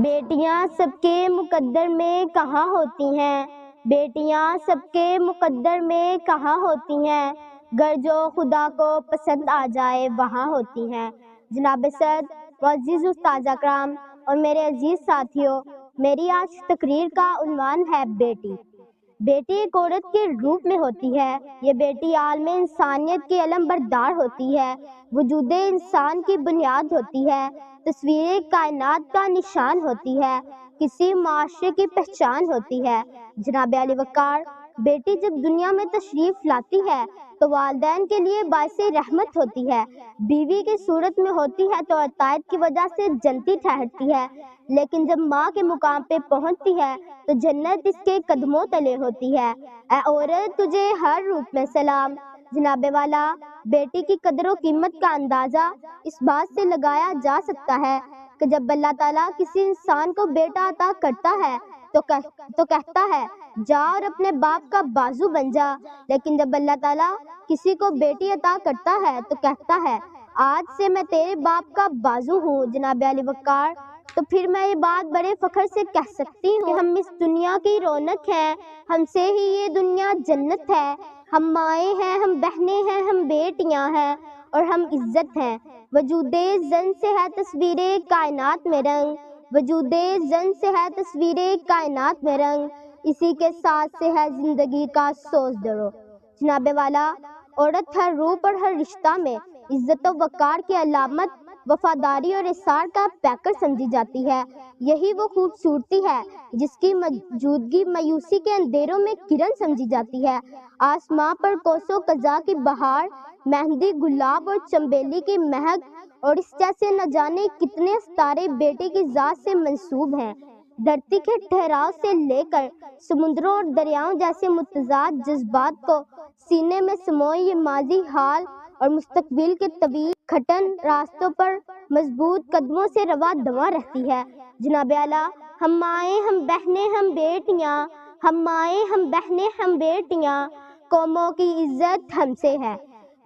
بیٹیاں سب کے مقدر میں کہاں ہوتی ہیں، بیٹیاں سب کے مقدر میں کہاں ہوتی ہیں، گر جو خدا کو پسند آ جائے وہاں ہوتی ہیں۔ جناب صدر، معزز استاذ اکرام اور میرے عزیز ساتھیوں، میری آج تقریر کا عنوان ہے بیٹی۔ بیٹی ایک عورت کے روپ میں ہوتی ہے۔ یہ بیٹی عالم انسانیت کی علم بردار ہوتی ہے، وجود انسان کی بنیاد ہوتی ہے، تصویر کائنات کا نشان ہوتی ہے، کسی معاشرے کی پہچان ہوتی ہے۔ جناب علی وقار، بیٹی جب دنیا میں تشریف لاتی ہے تو والدین کے لیے باعث رحمت ہوتی ہے، بیوی کی صورت میں ہوتی ہے تو عطائیت کی وجہ سے جنتی ٹھہرتی ہے، لیکن جب ماں کے مقام پہ پہنچتی ہے تو جنت اس کے قدموں تلے ہوتی ہے۔ اے عورت، تجھے ہر روپ میں سلام۔ جناب والا، بیٹی کی قدر و قیمت کا اندازہ اس بات سے لگایا جا سکتا ہے کہ جب اللہ تعالیٰ کسی انسان کو بیٹا عطا کرتا ہے تو کہتا ہے جا اور اپنے باپ کا بازو بن جا، لیکن جب اللہ تعالیٰ کسی کو بیٹی عطا کرتا ہے تو کہتا ہے آج سے میں تیرے باپ کا بازو ہوں۔ جناب علی وقار، تو پھر میں یہ بات بڑے فخر سے کہہ سکتی ہوں کہ ہم اس دنیا کی رونق ہیں، ہم سے ہی یہ دنیا جنت ہے، ہم مائیں ہیں، ہم بہنیں ہیں، ہم بیٹیاں ہیں اور ہم عزت ہیں۔ وجود زن سے ہے تصویر کائنات میں رنگ، وجود زن سے ہے تصویر کائنات میں رنگ، اسی کے ساتھ سے ہے زندگی کا سوز درو۔ جناب والا، عورت ہر روپ اور ہر رشتہ میں عزت و وقار کی علامت، وفاداری اور اثار کا پیکر سمجھی جاتی ہے۔ یہی وہ خوبصورتی ہے جس کی موجودگی مایوسی کے اندھیروں میں کرن سمجھی جاتی ہے۔ آسماں پر کوسوں قضا کی بہار، مہندی، گلاب اور چنبیلی کی مہک اور اس جیسے نہ جانے کتنے ستارے بیٹی کی ذات سے منسوب ہیں۔ دھرتی کے ٹھہراؤ سے لے کر سمندروں اور دریاؤں جیسے متضاد جذبات کو سینے میں سموئے یہ ماضی، حال اور مستقبل کے طویل کھٹن راستوں پر مضبوط قدموں سے رواں دواں رہتی ہے۔ جناب اعلیٰ، ہم مائیں، ہم بہنیں، ہم بیٹیاں، ہم مائیں، ہم بہنیں، ہم بیٹیاں، قوموں کی عزت ہم سے ہے۔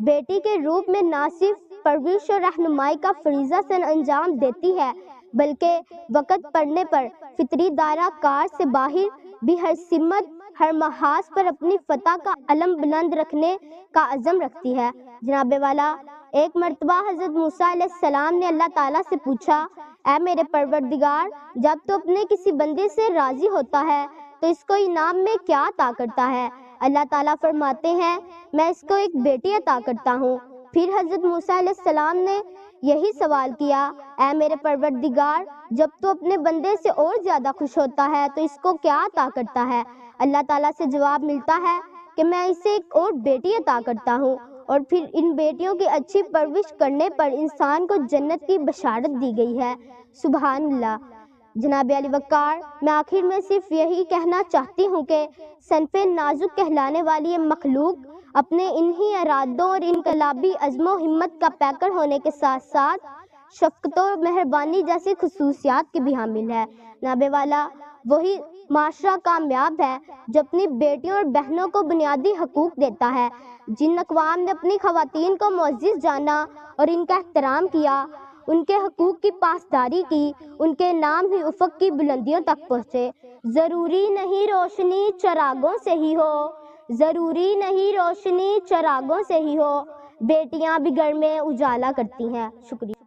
بیٹی کے روپ میں نہ صرف پرورش اور رہنمائی کا فریضہ سر انجام دیتی ہے، بلکہ وقت پڑنے پر فطری دائرہ کار سے باہر بھی ہر سمت، ہر محاذ پر اپنی فتح کا علم بلند رکھنے کا عزم رکھتی ہے۔ جناب والا، ایک مرتبہ حضرت موسیٰ علیہ السلام نے اللہ تعالیٰ سے پوچھا، اے میرے پروردگار، جب تو اپنے کسی بندے سے راضی ہوتا ہے تو اس کو انعام میں کیا عطا کرتا ہے؟ اللہ تعالیٰ فرماتے ہیں میں اس کو ایک بیٹی عطا کرتا ہوں۔ پھر حضرت موسیٰ علیہ السلام نے یہی سوال کیا، اے میرے پروردگار، جب تو اپنے بندے سے اور زیادہ خوش ہوتا ہے تو اس کو کیا عطا کرتا ہے؟ اللہ تعالیٰ سے جواب ملتا ہے کہ میں اسے ایک اور بیٹی عطا کرتا ہوں، اور پھر ان بیٹیوں کی اچھی پرورش کرنے پر انسان کو جنت کی بشارت دی گئی ہے۔ سبحان اللہ۔ جناب علی وقار، میں آخر میں صرف یہی کہنا چاہتی ہوں کہ صنف نازک کہلانے والی یہ مخلوق اپنے انہی ارادوں اور انقلابی عزم و ہمت کا پیکر ہونے کے ساتھ ساتھ شفقت و مہربانی جیسی خصوصیات کی بھی حامل ہے۔ جناب والا، وہی معاشرہ کامیاب ہے جو اپنی بیٹیوں اور بہنوں کو بنیادی حقوق دیتا ہے۔ جن اقوام نے اپنی خواتین کو معزز جانا اور ان کا احترام کیا، ان کے حقوق کی پاسداری کی، ان کے نام ہی افق کی بلندیوں تک پہنچے۔ ضروری نہیں روشنی چراغوں سے ہی ہو، ضروری نہیں روشنی چراغوں سے ہی ہو، بیٹیاں بھی گھر میں اجالا کرتی ہیں۔ شکریہ۔